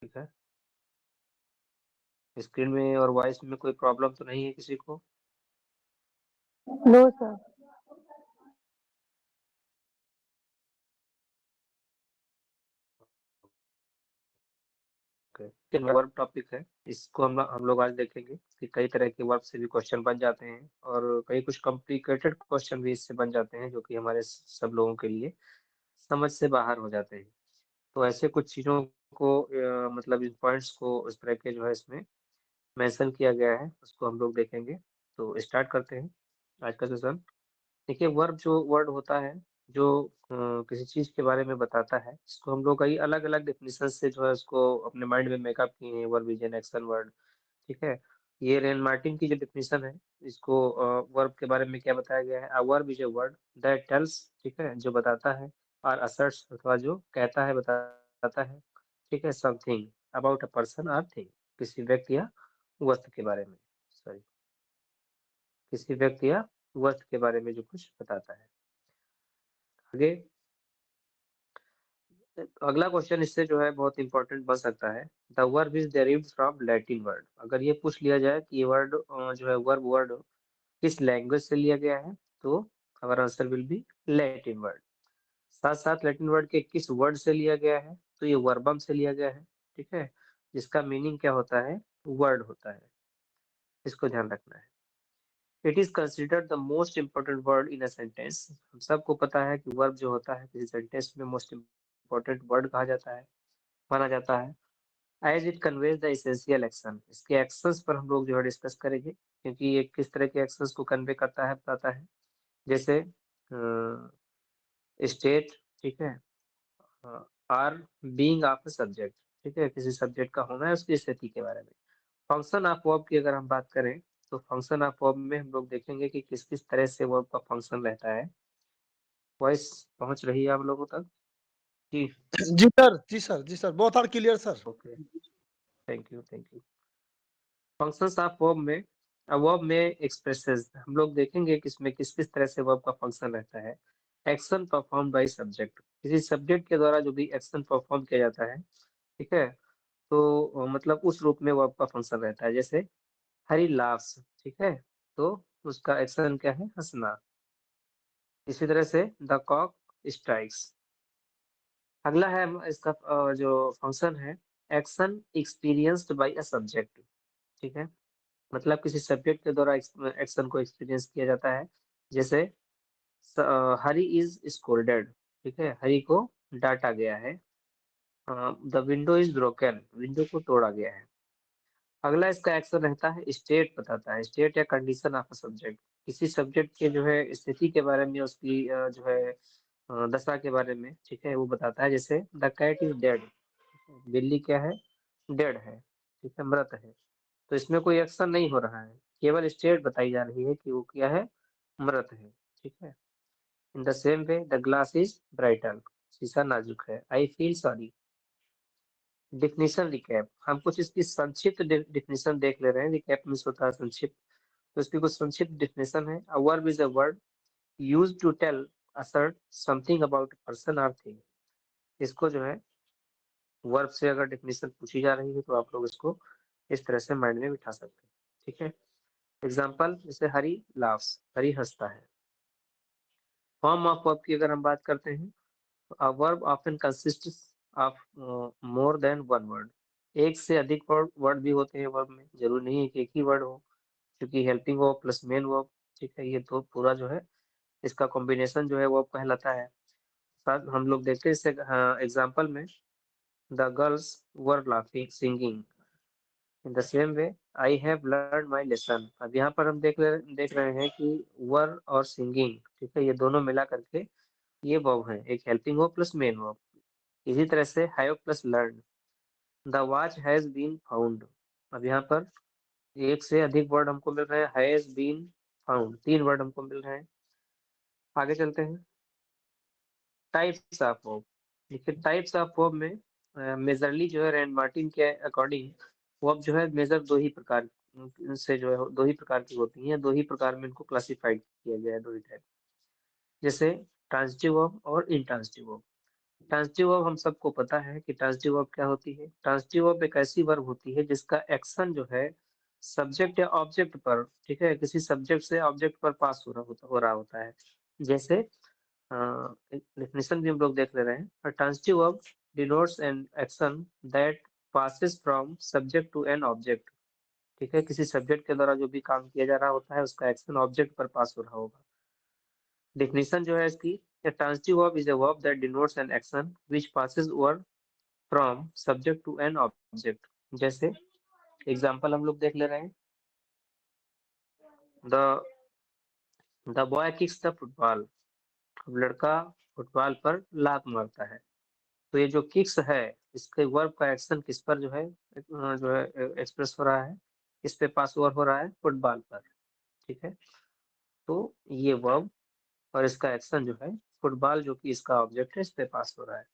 ठीक है। स्क्रीन में और वॉइस में कोई प्रॉब्लम तो नहीं है किसी को? No sir. Okay, verb topic है। इसको हम लोग आज देखेंगे कि कई तरह के वर्ब से भी क्वेश्चन बन जाते हैं और कई कुछ कॉम्प्लिकेटेड क्वेश्चन भी इससे बन जाते हैं जो कि हमारे सब लोगों के लिए समझ से बाहर हो जाते हैं। तो ऐसे कुछ चीज़ों को मतलब इन पॉइंट्स को उस तरह के जो है इसमें मेंशन किया गया है, उसको हम लोग देखेंगे। तो स्टार्ट करते हैं आज का सेशन। देखिए, वर्ब जो वर्ड होता है, जो किसी चीज़ के बारे में बताता है, इसको हम लोग कई अलग-अलग डेफिनिशन से जो है उसको अपने माइंड में मेकअप किए हैं। Verb is an action word, ठीक है? ये रेन मार्टिन की जो डेफिनिशन है, इसको वर्ब के बारे में क्या बताया गया है? A verb is a word that tells, ठीक है? जो बताता है, और असर्ट्स अथवा जो कहता है, बताता है, ठीक है? समथिंग अबाउट अ पर्सन और थिंग, किसी व्यक्ति या वस्तु के बारे में, सॉरी, किसी व्यक्ति या वस्तु के बारे में जो कुछ बताता है। आगे अगला क्वेश्चन इससे जो है बहुत इंपॉर्टेंट बन सकता है। The verb is derived from Latin word. अगर ये पूछ लिया जाए कि ये वर्ड जो है वर्ब वर्ड किस लैंग्वेज से लिया गया है, तो हमारा answer will be Latin word. साथ साथ लैटिन वर्ड के किस वर्ड से लिया गया है, तो ये वर्बम से लिया गया है, ठीक है, जिसका मीनिंग क्या होता है? वर्ड होता है। इसको ध्यान रखना है। It is considered the most important word in a sentence. हम सबको पता है कि वर्ब जो होता है किसी सेंटेंस में मोस्ट इंपॉर्टेंट वर्ड कहा जाता है, माना जाता है। As it conveys the essential action. इसके एक्शंस पर हम लोग जो है डिस्कस करेंगे, क्योंकि ये किस तरह के एक्शंस को कन्वे करता है, बताता है। जैसे स्टेट, ठीक है, or being of a subject, ठीक है, किसी सब्जेक्ट का होना है, उसकी स्थिति के बारे में। फंक्शन ऑफ वर्ब की अगर हम बात करें, तो फंक्शन ऑफ वर्ब में हम लोग देखेंगे कि किस किस तरह से वर्ब का फंक्शन रहता है। वॉइस पहुंच रही है आप लोगों तक? जी। जी सर, जी सर, जी sir, both are clear sir. Okay, thank you, thank you. Functions of verb में, वर्ब में एक्सप्रेसेस हम लोग देखेंगे कि इसमें किस किस तरह से वर्ब का फंक्शन रहता है। एक्शन परफॉर्म बाय सब्जेक्ट, किसी सब्जेक्ट के द्वारा जो भी एक्शन परफॉर्म किया जाता है, ठीक है, तो मतलब उस रूप में वर्ब का फंक्शन रहता है। जैसे हरी लाफ्स, ठीक है, तो उसका एक्शन क्या है? हंसना। इसी तरह से द कॉक स्ट्राइक्स। अगला है इसका जो फंक्शन है, एक्शन एक्सपीरियंस्ड बाय अ सब्जेक्ट, ठीक है, मतलब किसी सब्जेक्ट के द्वारा एक्शन को एक्सपीरियंस किया जाता है। जैसे हरी इज स्कोल्डेड, ठीक है, हरी को डांटा गया है। The window is broken, window को तोड़ा गया है। अगला इसका एक्शन रहता है स्टेट, बताता है स्टेट या कंडीशन ऑफ अ सब्जेक्ट, किसी सब्जेक्ट के जो है स्थिति के बारे में, उसकी जो है दशा के बारे में, ठीक है, वो बताता है। जैसे द कैट इज डेड, बिल्ली क्या है? डेड है, ठीक है, मृत है। तो इसमें कोई एक्शन नहीं हो रहा है, केवल स्टेट बताई जा रही है कि वो क्या है? मृत है, ठीक है। In the same way the glass is brittle, शीशा नाजुक है। I feel sorry. Definition recap, हम कुछ इसकी संक्षिप्त डिफिनीशन देख ले रहे हैं। रिकैप मीन्स होता है संक्षिप्त, तो इसकी कुछ संक्षिप्त डिफिनीशन है। A verb is a word used to tell assert something about person और थिंग। इसको जो है वर्ब से अगर डिफिनीशन पूछी जा रही है, तो आप लोग इसको इस तरह से माइंड में बिठा सकते हैं, ठीक है। एग्जाम्पल जैसे हरी लाफ्स, हरी हंसता है। फॉर्म ऑफ वर्ब की अगर हम बात करते हैं, तो a verb often consists of more than one word. एक से अधिक वर्ड भी होते हैं वर्ब में, जरूरी नहीं है कि एक ही वर्ड हो, क्योंकि helping verb plus main verb, ठीक है, ये तो पूरा जो है इसका कॉम्बिनेशन जो है वर्ब कहलाता है। साथ हम लोग देखते हैं एग्जाम्पल में, the girls were laughing singing. In the same way I have learn my lesson. अब यहाँ पर हम देख रहे हैं कि वर और सिंगिंग, ठीक है, ये दोनों मिला करके ये वर्ब है, एक helping verb plus main verb. इसी तरह से have plus learn. The watch has been found. अब यहाँ पर एक से अधिक वर्ड हमको मिल रहे हैं, हैज बीन फाउंड, तीन वर्ड हमको मिल रहे हैं। आगे चलते हैं, टाइप्स ऑफ वर्ब। देखिए टाइप्स ऑफ वर्ब में मेजरली जो है रैंड मार्टिन के अकॉर्डिंग वर्ब जो है मेजर दो ही प्रकार से जो है दो ही प्रकार की होती हैं, दो ही प्रकार में इनको क्लासिफाइड किया गया है, दो ही टाइप। जैसे ट्रांजिटिव वर्ब और इंट्रांजिटिव वर्ब। ट्रांजिटिव वर्ब हम सबको पता है कि ट्रांजिटिव वर्ब क्या होती है। ट्रांजिटिव वर्ब एक ऐसी वर्ब होती है जिसका एक्शन जो है सब्जेक्ट या ऑब्जेक्ट पर, ठीक है, किसी सब्जेक्ट से ऑब्जेक्ट पर पास हो रहा होता है। जैसे डेफिनेशन भी हम लोग देख ले रहे हैं। Transitive verb denotes an action that passes from subject to an object, ठीक है, किसी सब्जेक्ट के द्वारा जो भी काम किया जा रहा होता है उसका एक्शन ऑब्जेक्ट पर पास हो रहा होगा। डेफिनेशन जो है इसकी, a transitive verb is a verb that denotes an action which passes over from subject to an object। जैसे एग्जांपल हम लोग देख ले रहे हैं, the boy kicks the football, लड़का फुटबॉल पर लात मारता है। तो ये जो किक्स है इसके वर्ब का एक्शन किस पर जो है एक्सप्रेस हो रहा है, किस पे पास ओवर हो रहा है, फुटबॉल पर, ठीक है। तो ये वर्ब और इसका एक्शन जो है फुटबॉल जो कि इसका ऑब्जेक्ट है इस पे पास हो रहा है।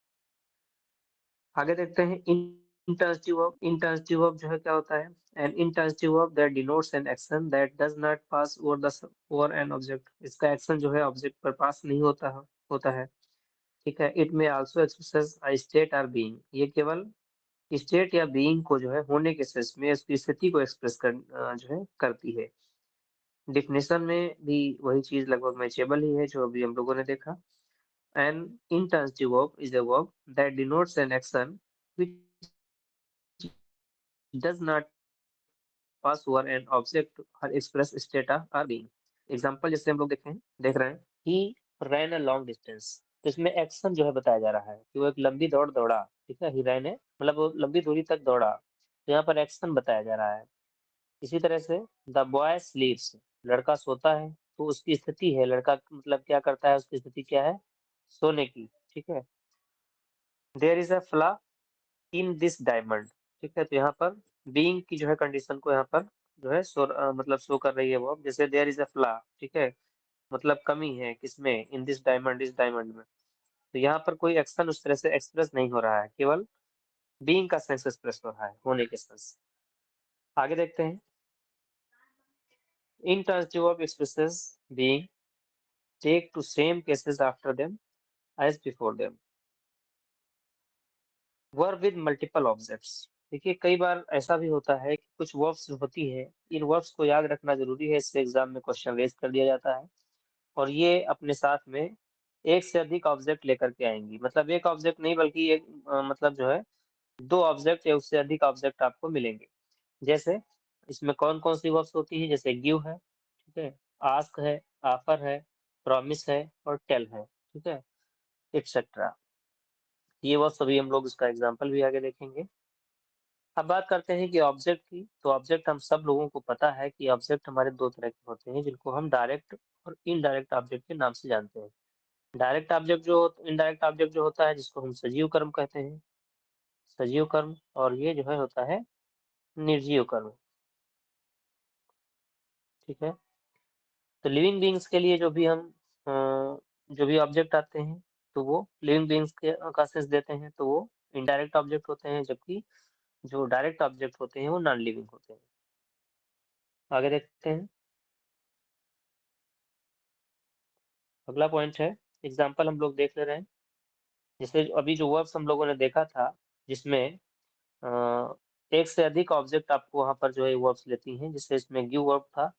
आगे देखते हैं इंट्रांजिटिव वर्ब। इंट्रांजिटिव वर्ब जो है क्या होता है, an intransitive verb that denotes an action that does not pass over an object. इसका एक्शन जो है ऑब्जेक्ट पर पास नहीं होता है, ठीक है। इट में आल्सो एक्सप्रेसेस अ स्टेट और बीइंग। ये केवल स्टेट या बीइंग को जो है होने के सेंस में उसकी स्थिति को एक्सप्रेस जो है करती है। डिफिनेशन में भी वही चीज लगभग मैचेबल ही है जो अभी हम लोगों ने देखा। An intransitive verb is a verb that denotes an action which does not pass over an object or express state or being। Example जैसे हम लोग देख रहे हैं, he ran a long distance। तो इसमें एक्शन जो है बताया जा रहा है कि वो एक लंबी दौड़ दौड़ा, ठीक है। he ran a मतलब वो लंबी दूरी तक दौड़ा, तो यहाँ पर एक्शन बताया जा रहा है। इसी तरह से द बॉय स्लीप्स, लड़का सोता है, तो उसकी स्थिति है, लड़का मतलब क्या करता है, उसकी स्थिति क्या है, सोने की, ठीक है। There is a flaw in this diamond, ठीक है। तो यहाँ पर बीइंग की जो है कंडीशन को यहाँ पर जो है मतलब शो कर रही है वो, जैसे देयर इज अ फ्लॉ, ठीक है, मतलब कमी है किसमें, इन दिस डायमंड, इस डायमंड में। तो यहाँ पर कोई एक्शन उस तरह से एक्सप्रेस नहीं हो रहा है, केवल बीइंग का सेंस एक्सप्रेस हो रहा है, होने के सेंस। आगे देखते हैं, intransitive verb expresses being take to same cases after them as before them। Verb with multiple objects. देखिए कई बार ऐसा भी होता है कि कुछ वर्ब्स जो होती है, इन वर्ब्स को याद रखना जरूरी है, इससे एग्जाम में क्वेश्चन रेज कर दिया जाता है। और ये अपने साथ में एक से अधिक ऑब्जेक्ट लेकर के आएंगी, मतलब एक ऑब्जेक्ट नहीं बल्कि एक मतलब जो है दो ऑब्जेक्ट या उससे अधिक ऑब्जेक्ट आपको मिलेंगे। जैसे इसमें कौन कौन सी वर्ब्स होती है, जैसे गिव है, ठीक है, आस्क है, ऑफर है, प्रॉमिस है और टेल है, ठीक है, एक्सेट्रा। ये वर्ब्स अभी हम लोग इसका एग्जांपल भी आगे देखेंगे। अब बात करते हैं कि ऑब्जेक्ट की। तो ऑब्जेक्ट हम सब लोगों को पता है कि ऑब्जेक्ट हमारे दो तरह के होते हैं जिनको हम डायरेक्ट और इनडायरेक्ट ऑब्जेक्ट के नाम से जानते हैं। डायरेक्ट ऑब्जेक्ट जो इनडायरेक्ट ऑब्जेक्ट जो होता है जिसको हम सजीव कर्म कहते हैं, सजीव कर्म, और ये जो है होता है निर्जीव कर्म, ठीक है। तो लिविंग बीइंग्स के लिए जो भी हम जो भी ऑब्जेक्ट आते हैं तो वो लिविंग बीइंग्स के का सेंस देते हैं, तो वो इनडायरेक्ट ऑब्जेक्ट होते हैं, जबकि जो डायरेक्ट ऑब्जेक्ट होते हैं वो नॉन लिविंग होते हैं। आगे देखते हैं, अगला पॉइंट है, एग्जाम्पल हम लोग देख ले रहे हैं। जैसे अभी जो वर्ब्स हम लोगों ने देखा था जिसमें एक से अधिक ऑब्जेक्ट आपको वहां पर जो है वर्ब्स लेती हैं, जिससे इसमें गिव वर्ब था,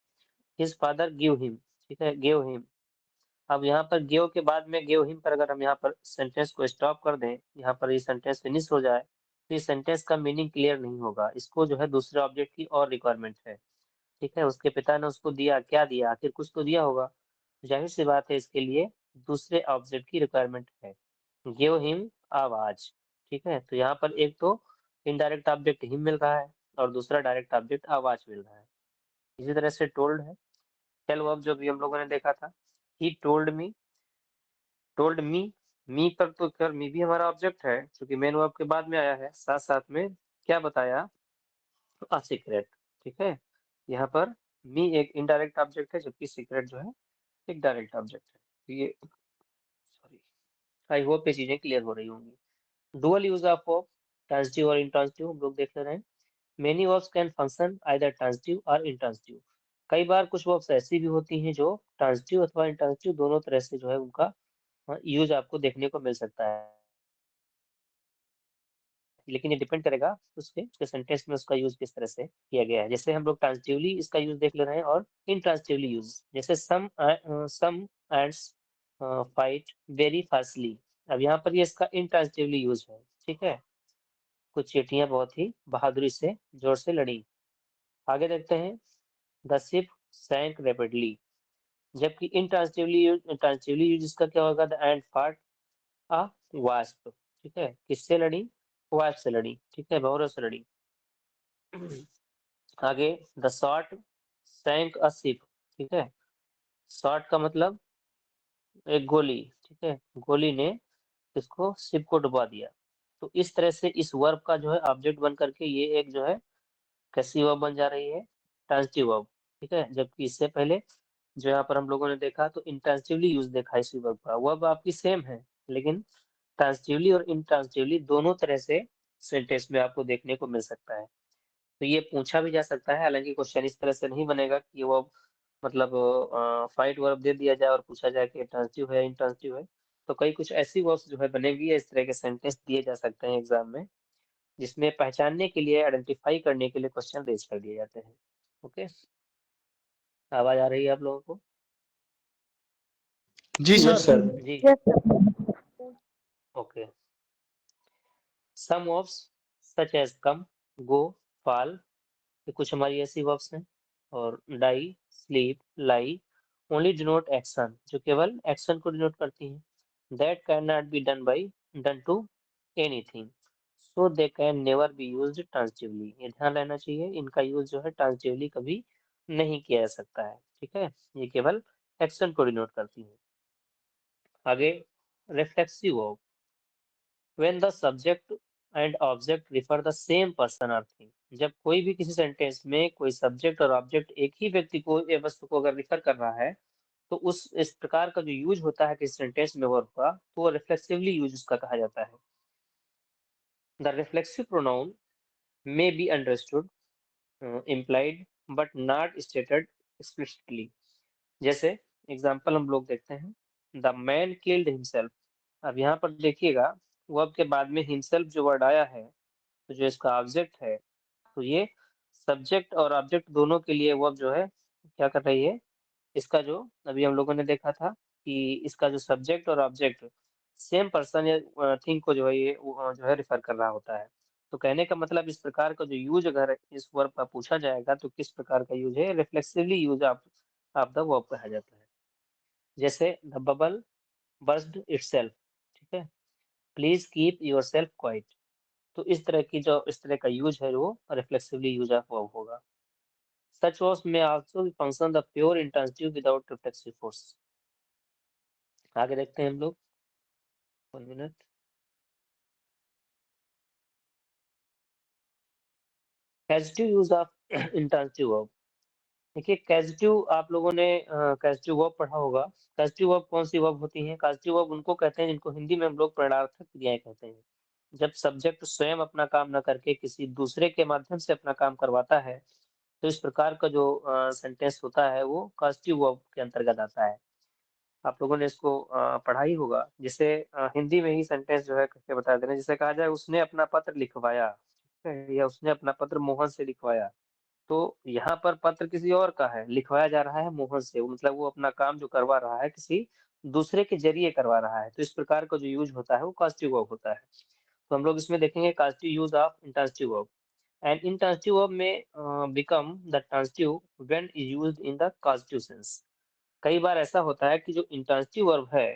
हिज फादर गिव हिम, ठीक है, गिव हिम। अब यहाँ पर गिव के बाद में गिव हिम पर अगर हम यहाँ पर सेंटेंस को स्टॉप कर दें, यहाँ पर ये सेंटेंस फिनिश हो जाए, तो इस सेंटेंस का मीनिंग क्लियर नहीं होगा, इसको जो है दूसरे ऑब्जेक्ट की और रिक्वायरमेंट है, ठीक है। उसके पिता ने उसको दिया, क्या दिया, आखिर कुछ तो दिया होगा, जाहिर सी बात है इसके लिए दूसरे ऑब्जेक्ट की रिक्वायरमेंट है। गिव हिम आवाज, ठीक है। तो यहाँ पर एक तो इनडायरेक्ट ऑब्जेक्ट हिम मिल रहा है और दूसरा डायरेक्ट ऑब्जेक्ट आवाज मिल रहा है। इसी तरह से टोल्ड है, टेल वर्ब जो भी हम लोगों ने देखा था, he told me, told me पर तो खैर मी भी हमारा ऑब्जेक्ट है क्योंकि मेन वर्ब के बाद में आया है, साथ साथ में क्या बताया, अ सीक्रेट, ठीक है। यहाँ पर मी एक इनडायरेक्ट ऑब्जेक्ट है जबकि सीक्रेट जो है एक डायरेक्ट ऑब्जेक्ट है। तो ये सॉरी, आई होप ये चीजें क्लियर हो रही होंगी। Dual use of verb, transitive और इंट्रांजिटिव हम लोग देख ले रहे हैं। Many verbs can function either transitive और इंट्रांजिटिव। कई बार कुछ वर्ब्स ऐसी भी होती हैं जो ट्रांजिटिव अथवा इंट्रांजिटिव दोनों तरह से जो है उनका यूज आपको देखने को मिल सकता है। लेकिन ये डिपेंड करेगा उसके सेंटेंस में उसका यूज किस तरह से किया गया है। जैसे हम लोग ट्रांसिटिवली इसका यूज देख ले रहे हैं और इंट्रांसिटिवली यूज। जैसे सम एंड्स फाइट वेरी फास्टली, अब यहाँ पर ये इसका इंट्रांसिटिवली यूज है, ठीक है। कुछ चींटियां बहुत ही बहादुरी से जोर से लड़ी। आगे देखते हैं, द शिप सैंक रैपिडली, जबकि इंट्रांसिटिवली यूज इसका क्या होगा, द एंड फाट अ वास्प, ठीक है। किससे लड़ी, वास्प से लड़ी, ठीक है, भंवरों से लड़ी। आगे, द शॉट सैंक अ शिप, ठीक है। शॉट का मतलब एक गोली, ठीक है, गोली ने इसको शिप को डुबा दिया। तो इस तरह से इस वर्ब का जो है ऑब्जेक्ट बन करके ये एक जो है कैसी वर्ब बन जा रही है, ट्रांजिटिव वर्ब, ठीक है। जबकि इससे पहले जो यहाँ पर हम लोगों ने देखा तो इंट्रांजिटिवली यूज देखा इसी वर्ब का। वर्ब आपकी सेम है, लेकिन ट्रांजिटिवली और इंट्रांजिटिवली दोनों तरह से सेंटेंस में आपको देखने को मिल सकता है। तो ये पूछा भी जा सकता है, हालांकि क्वेश्चन इस तरह से नहीं बनेगा कि वो मतलब फाइट वर्ब दे दिया जाए और पूछा जाए कि ट्रांजिटिव है इंट्रांजिटिव है। तो कई कुछ ऐसी वर्ब्स जो है बनेगी, इस तरह के सेंटेंस दिए जा सकते हैं एग्जाम में, जिसमें पहचानने के लिए, आइडेंटिफाई करने के लिए क्वेश्चन रेज कर दिए जाते हैं। ओके, आवाज आ रही है आप लोगों को? जी Yes, सर। जी, yes, sir. Okay. Some verbs such as come, go, fall, ये कुछ हमारी ऐसी वर्ब्स हैं। और die, sleep, lie only denote action, जो केवल एक्शन को डिनोट करती हैं। That can not be done to anything, so they can never be used transitively. ये ध्यान रहना चाहिए, इनका यूज जो है ट्रांजिटिवली कभी नहीं किया जा सकता है, ठीक है। ये केवल एक्शन को डिनोट करती है। आगे, reflexive verb, when the subject and object refer the same person or thing, जब कोई भी किसी सेंटेंस में कोई सब्जेक्ट और ऑब्जेक्ट एक ही व्यक्ति को या वस्तु को अगर रिफर कर रहा है, तो उस इस प्रकार का जो यूज होता है किसी सेंटेंस में वर्ब का, तो वो रिफ्लेक्सिवली यूज उसका कहा जाता है। The reflexive pronoun may be understood, implied but not stated explicitly। जैसे एग्जाम्पल हम लोग देखते हैं, द मैन किल्ड हिमसेल्फ। अब यहाँ पर देखिएगा, वर्ब के बाद में हिमसेल्फ जो वर्ड आया है, तो जो इसका ऑब्जेक्ट है, तो ये सब्जेक्ट और ऑब्जेक्ट दोनों के लिए वर्ब जो है क्या कर रही है, इसका जो अभी हम लोगों ने देखा था कि इसका जो सब्जेक्ट और ऑब्जेक्ट सेम पर्सन या थिंग को जो है ये जो है रिफर कर रहा होता है। तो कहने का मतलब इस प्रकार का जो यूज अगर इस वर्ब का पूछा जाएगा तो किस प्रकार का यूज है, रिफ्लेक्सिवली यूज ऑफ द वर्ब कहा जाता है। जैसे द बबल बर्स्ट इटसेल्फ, ठीक है, प्लीज कीप योरसेल्फ क्वाइट। तो इस तरह का यूज है वो रिफ्लेक्सिवली यूज ऑफ वर्ब होगा। सच वर्ब्स में also function the pure intransitive without reflexive force. आगे देखते हैं हम लोग, 1 minute. Causative use of intransitive verb. देखिए कैजिटिव आप लोगों ने कैजिटिव वर्ब पढ़ा होगा। कैजिटिव वर्ब कौन सी वर्ब होती है? कैजिटिव वर्ब उनको कहते हैं जिनको हिंदी में हम लोग परिणार्थक क्रियाएं कहते हैं। जब सब्जेक्ट स्वयं अपना काम न करके किसी दूसरे के माध्यम से अपना काम करवाता है, तो इस प्रकार का जो सेंटेंस होता है वो कैजिटिव वर्ब के अंतर्गत आता है। आप लोगों ने इसको पढ़ा ही होगा। जैसे हिंदी में ही सेंटेंस जो है करके बता दे रहे हैं, जैसे कहा जाए उसने अपना पत्र लिखवाया, ठीक है, या उसने अपना पत्र मोहन से लिखवाया। तो यहाँ पर पत्र किसी और का है, लिखवाया जा रहा है मोहन से, मतलब वो अपना काम जो करवा रहा है किसी दूसरे के जरिए करवा रहा है। तो इस प्रकार का जो यूज होता है वो कॉजेटिव वर्ब होता है। तो हम लोग इसमें देखेंगे causative use of intransitive verb. And intransitive verb में become the transitive when is used in the causative sense. कई बार ऐसा होता है कि जो इंट्रांजिटिव वर्ब है,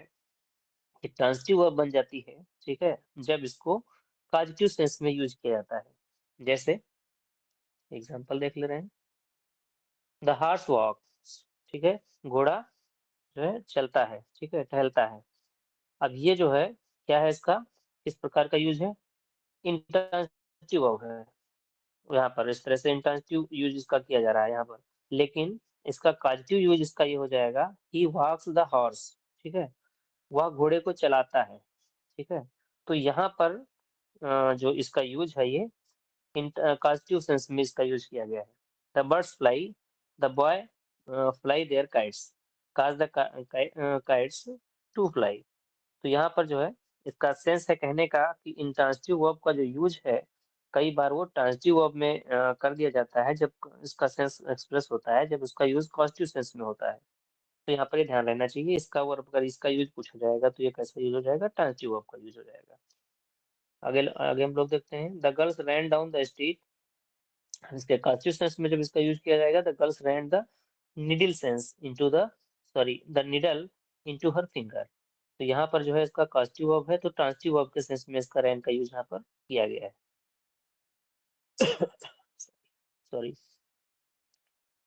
ये ट्रांजिटिव वर्ब बन जाती है, ठीक है, जब इसको कॉजेटिव सेंस में यूज किया जाता है। जैसे एग्जांपल देख ले रहे हैं, द हॉर्स वॉक्स, ठीक है, घोड़ा जो है चलता है, ठीक है, टहलता है। अब ये जो है क्या है, इसका किस प्रकार का यूज है, इंट्रांजिटिव वर्ब है। यहाँ पर इस तरह से इंट्रांजिटिव यूज इसका किया जा रहा है यहाँ पर। लेकिन इसका कॉजेटिव यूज इसका ये हो जाएगा, ही वॉक्स द हॉर्स, ठीक है, वह घोड़े को चलाता है, ठीक है। तो यहाँ पर जो इसका यूज है ये कॉजेटिव सेंस में इसका यूज किया गया है। The birds fly, the boy fly their kites, cause the kites to fly. तो यहाँ पर जो है इसका सेंस है कहने का कि इंट्रांजिटिव वर्ब का जो यूज है कई बार वो ट्रांजिटिव वर्ब में कर दिया जाता है जब इसका सेंस एक्सप्रेस होता है, जब उसका यूज पॉजिटिव सेंस में होता है। तो यहाँ पर ये ध्यान रहना चाहिए, इसका वर्ब अगर इसका यूज पूछा जाएगा तो ये कैसा यूज हो जाएगा, ट्रांजिटिव वर्ब का यूज हो जाएगा। आगे आगे हम लोग देखते हैं, the girls rain down the street. इसके पॉजिटिव सेंस में जब इसका यूज किया जाएगा, the girls rain the needle sense into the the needle into her finger. तो यहाँ पर जो है इसका पॉजिटिव वर्ब है, तो ट्रांजिटिव वर्ब के सेंस में इसका रैन का यूज यहाँ पर किया गया है। सॉरी।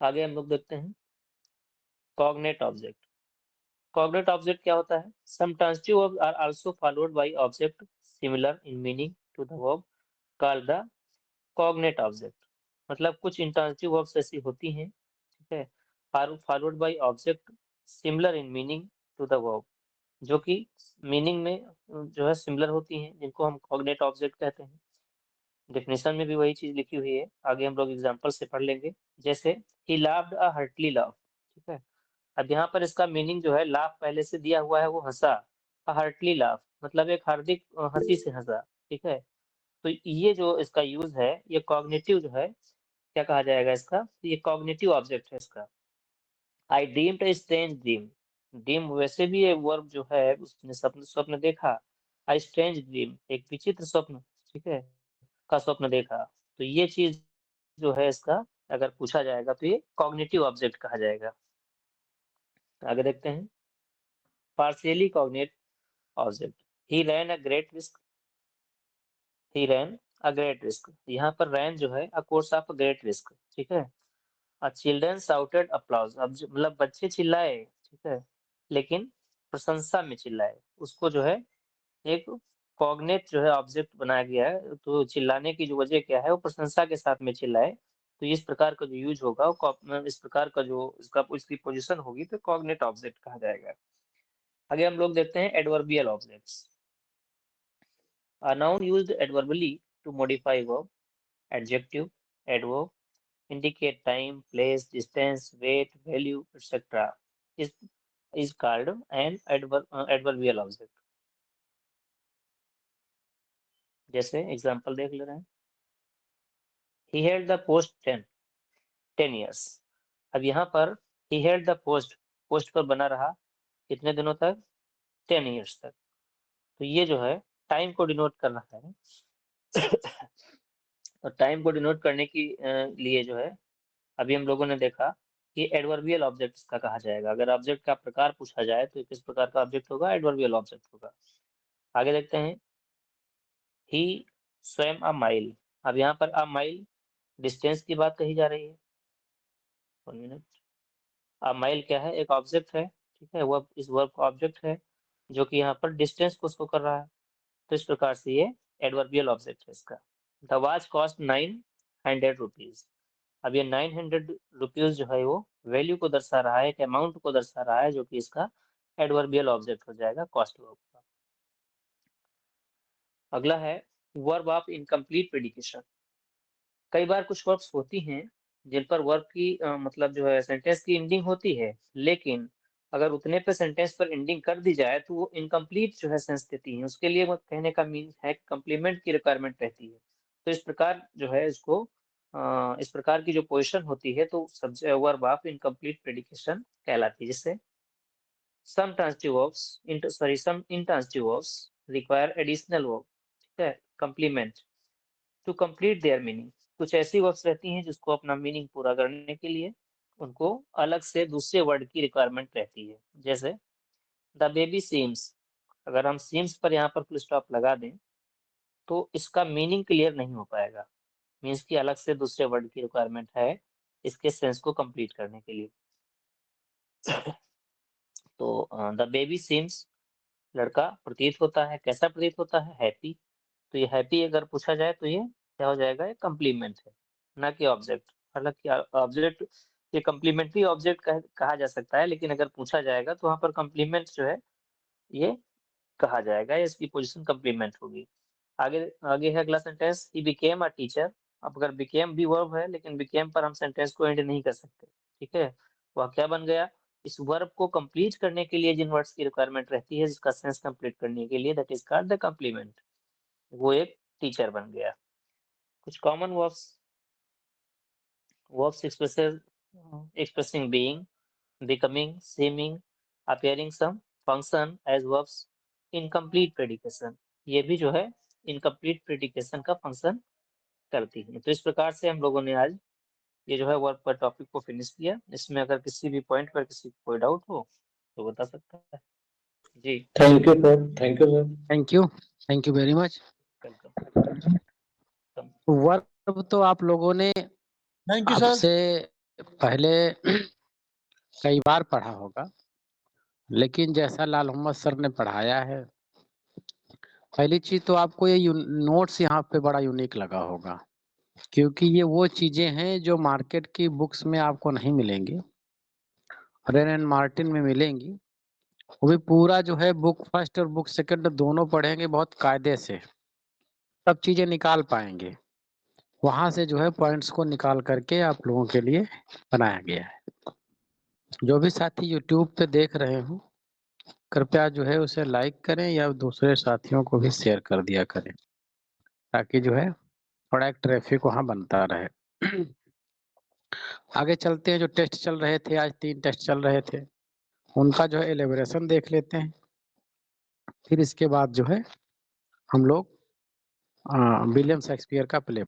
आगे हम लोग देखते हैं कॉग्नेट ऑब्जेक्ट। कॉग्नेट ऑब्जेक्ट क्या होता है? Some transitive verbs are also followed by object similar in meaning to the verb called the cognate object. मतलब कुछ इंट्रांजिटिव वर्ब्स ऐसी होती हैं, ठीक है, are followed by object similar in meaning to the verb, जो कि मीनिंग में जो है सिमिलर होती हैं, जिनको हम कॉग्नेट ऑब्जेक्ट कहते हैं। डेफिनेशन में भी वही चीज लिखी हुई है, आगे हम लोग एग्जांपल से पढ़ लेंगे। जैसे ही लाफ्ड अ हार्टली लाफ, ठीक है। अब यहाँ पर इसका मीनिंग जो है, लाफ पहले से दिया हुआ है, वो हंसा, अ हार्टली लाफ मतलब एक हार्दिक हंसी से हंसा, ठीक है। तो ये जो इसका यूज है, ये कॉग्निटिव जो है, क्या कहा जाएगा इसका, तो ये कॉग्निटिव ऑब्जेक्ट है इसका। आई dreamed a strange dream, dream वैसे भी ये वर्ब जो है, उसने स्वप्न स्वप्न देखा। आई स्ट्रेंज ड्रीम एक विचित्र स्वप्न, ठीक है, का स्वप्न देखा। तो ये चीज जो है इसका अगर पूछा जाएगा तो ये कॉग्निटिव ऑब्जेक्ट कहा जाएगा। आगे देखते हैं partially cognate object. He ran a great risk, he ran a great risk. यहाँ पर रैन जो है a course of great risk, ठीक है। चिल्ड्रन शाउटेड अप्लॉज, अब मतलब बच्चे चिल्लाए, ठीक है, लेकिन प्रशंसा में चिल्लाए, उसको जो है एक कॉग्नेट जो है ऑब्जेक्ट बनाया गया है। तो चिल्लाने की जो वजह क्या है, वो प्रशंसा के साथ में चिल्लाए। तो इस प्रकार का जो यूज होगा, वो इस प्रकार का जो इसकी पोजीशन होगी, तो कॉग्नेट ऑब्जेक्ट कहा जाएगा। आगे हम लोग देखते हैं adverbial objects. A noun used adverbally to modify verb, adjective, adverb, indicate time, place, distance, weight, value, etc. is called an adverbial object. जैसे एग्जांपल देख ले रहे हैं, he held the post 10 years। अब यहाँ पर he held the post पर बना रहा कितने दिनों तक, 10 years तक। तो ये जो है टाइम को डिनोट कर रहा है। और टाइम को डिनोट करने की लिए जो है, अभी हम लोगों ने देखा कि एडवर्बियल ऑब्जेक्ट इसका कहा जाएगा। अगर ऑब्जेक्ट का प्रकार पूछा जाए तो किस प्रकार का ऑब्जेक्ट होगा, एडवर्बियल ऑब्जेक्ट होगा। आगे देखते हैं, ही स्वयं अ माइल। अब यहाँ पर अ माइल डिस्टेंस की बात कही जा रही है। 1 मिनट। अ माइल क्या है, एक ऑब्जेक्ट है, ठीक है, वह इस वर्ब का ऑब्जेक्ट है, जो कि यहाँ पर डिस्टेंस को शो कर रहा है। तो इस प्रकार से ये एडवर्बियल ऑब्जेक्ट है इसका। The watch cost 900 rupees. अब ये 900 रुपीज जो है, वो वैल्यू को दर्शा रहा है, एक अमाउंट को दर्शा रहा है, जो कि इसका एडवर्बियल ऑब्जेक्ट हो जाएगा, कॉस्ट वर्ब का। अगला है वर्ब ऑफ इनकम्प्लीट प्रेडिकेशन। कई बार कुछ वर्ब्स होती हैं जिन पर वर्ब की मतलब जो है सेंटेंस की एंडिंग होती है, लेकिन अगर उतने पे सेंटेंस पर एंडिंग कर दी जाए तो वो इनकम्प्लीट जो है सेंस देती है। उसके लिए वो कहने का मीन है कंप्लीमेंट की रिक्वायरमेंट रहती है। तो इस प्रकार जो है इसको इस प्रकार की जो पोजीशन होती है, तो वर्ब ऑफ इनकम्प्लीट प्रेडिकेशन कहलाती है। जिससे some transitive verbs some intransitive verbs require additional verb, ठीक है, complement to complete their meaning। कुछ ऐसी वर्ब्स रहती हैं जिसको अपना मीनिंग पूरा करने के लिए उनको अलग से दूसरे वर्ड की रिक्वायरमेंट रहती है। जैसे द बेबी सीम्स, अगर हम सीम्स पर यहाँ पर फुल स्टॉप लगा दें तो इसका मीनिंग क्लियर नहीं हो पाएगा। मीन्स की अलग से दूसरे वर्ड की रिक्वायरमेंट है इसके सेंस को कंप्लीट करने के लिए। तो द बेबी सीम्स, लड़का प्रतीत होता है, कैसा प्रतीत होता है, हैप्पी। तो ये हैप्पी अगर पूछा जाए तो ये क्या हो जाएगा, ये कम्प्लीमेंट है, ना कि ऑब्जेक्ट। हालांकि ऑब्जेक्ट ये कम्प्लीमेंट्री ऑब्जेक्ट कहा जा सकता है, लेकिन अगर पूछा जाएगा तो वहाँ पर कम्प्लीमेंट जो है ये कहा जाएगा, इसकी पोजीशन कम्प्लीमेंट होगी। आगे आगे है अगला sentence, he became a teacher. अब अगर बिकेम भी वर्ब है, लेकिन बिकेम पर हम सेंटेंस को एंड नहीं कर सकते, ठीक है। वह क्या बन गया, इस वर्ब को कंप्लीट करने के लिए जिन वर्ड्स की रिक्वायरमेंट रहती है, जिसका सेंस कंप्लीट करने के लिए, that is called the complement. वो एक टीचर बन गया। कुछ common verbs expressing being, becoming, seeming, appearing some function as verbs in complete predication। ये भी जो है इनकम्प्लीट प्रेडिकेशन का फंक्शन करती है। तो इस प्रकार से हम लोगों ने आज ये जो है वर्ब पर टॉपिक को फिनिश किया। इसमें अगर किसी भी पॉइंट पर किसी को कोई डाउट हो तो बता सकता है। जी thank you sir, thank you sir. Thank you very much. Welcome. Verb तो आप लोगों ने थैंक यू सर। आपसे पहले कई बार पढ़ा होगा, लेकिन जैसा लाल मोहम्मद सर ने पढ़ाया है, पहली चीज तो आपको ये नोट्स यहाँ पे बड़ा यूनिक लगा होगा, क्योंकि ये वो चीजें हैं जो मार्केट की बुक्स में आपको नहीं मिलेंगी, रेन एंड मार्टिन में मिलेंगी। वो भी पूरा जो है बुक फर्स्ट और बुक सेकंड दोनों पढ़ेंगे बहुत कायदे से, सब चीजें निकाल पाएंगे। वहां से जो है पॉइंट्स को निकाल करके आप लोगों के लिए बनाया गया है। जो भी साथी यूट्यूब पे देख रहे हो, कृपया जो है उसे लाइक करें या दूसरे साथियों को भी शेयर कर दिया करें, ताकि जो है थोड़ा एक ट्रैफिक वहाँ बनता रहे। आगे चलते हैं। जो टेस्ट चल रहे थे, आज 3 टेस्ट चल रहे थे, उनका जो है एलिब्रेशन देख लेते हैं। फिर इसके बाद जो है हम लोग विलियम शेक्सपियर का प्ले